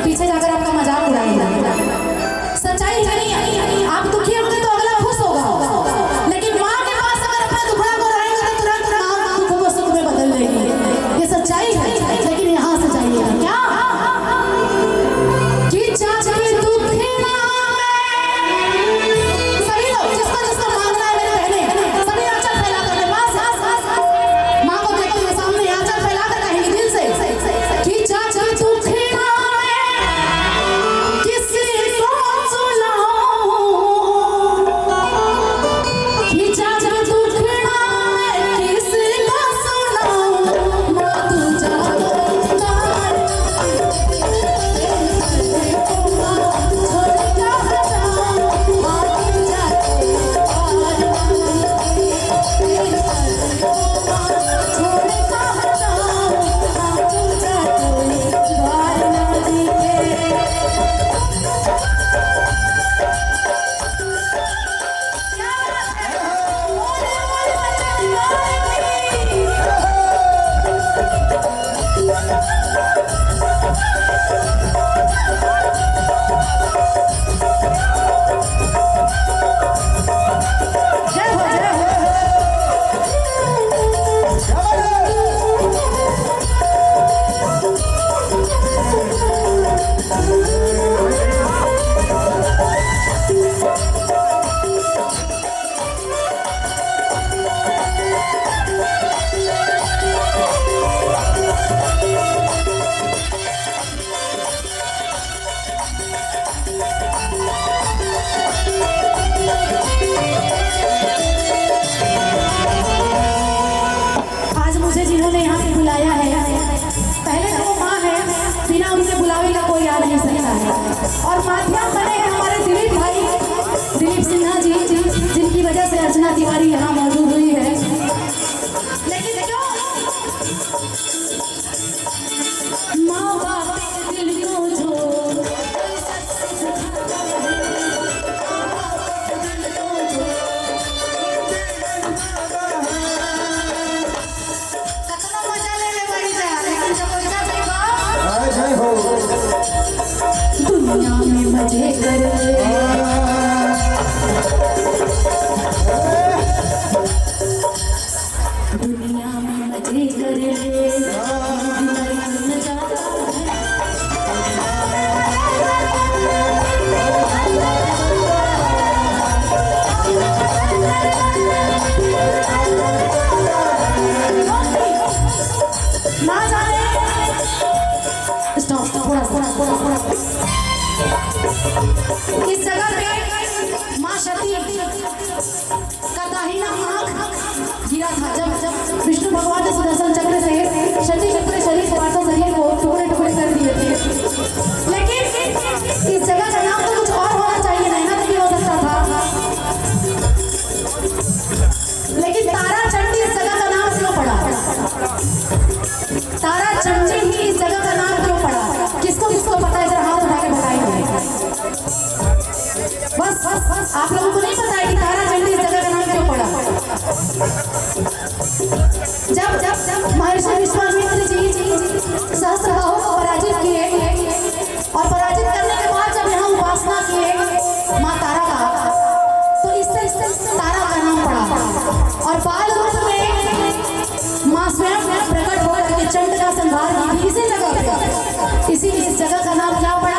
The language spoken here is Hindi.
पीछे जाकर आपका मजाक उड़ाएंगे। सच्चाई नहीं, आप दुखी होंगे तो अगला खुश होगा, लेकिन माँ के पास अगर अपना दुखड़ा को रहेंगे तो तुरंत माँ दुख को सुख में बदल देगी। ये सच्चाई है, लेकिन यहाँ से जाइएगा क्या कि चाची दुखी ना सभी लोग जिसका जिसका मांगना है मेरे बहने सभी आंचल फैला कर पास माँ को देखते हुए सामने आंचल फैला कर कहेंगे दिल से कि चाची दुखी जिन्होंने यहाँ पे बुलाया है, पहले तो वो माँ है, बिना उनके बुलावे का कोई आ नहीं सकता है। और माध्यम बने हैं हमारे दिलीप भाई, दिलीप सिन्हा जी, जिनकी वजह से अर्चना तिवारी यहाँ मौजूद हुई है। लेकिन क्यों माँ बाप के दिल को जो दुनिया में मजे कर दुनिया में मजे कर ना जाने थोड़ा इस जगह पे माँ सती का दाहिना आँख गिरा था जब विष्णु भगवान ने सुदर्शन चक्र से सती चक्र शरीर पार्थिव शरीर को टुकड़े टुकड़े कर दिए थे। लेकिन इस जगह का नाम तो कुछ और होना चाहिए, नैना भी हो सकता था, लेकिन तारा चंडी इस जगह का नाम क्यों पड़ा? तारा चंडी ही इस जगह का नाम क्यों पड़ा? किसको किसको पता है? जरा हाथ उठा के बताइए। बस आप लोगों को नहीं पता है कि तारा चंडी इस जगह का नाम क्यों पड़ा? जब महर्षि विश्वामित्र जी सहस्त्रबाहु को पराजित किए और पराजित करने के बाद जब यहाँ उपासना किए माँ तारा का, तो इससे तारा का नाम पड़ा। और बाल रूप में माँ स्वयं प्रकट होकर के चंड का संहार की इसी जगह पे, इसीलिए इस जगह का नाम क्या पड़ा?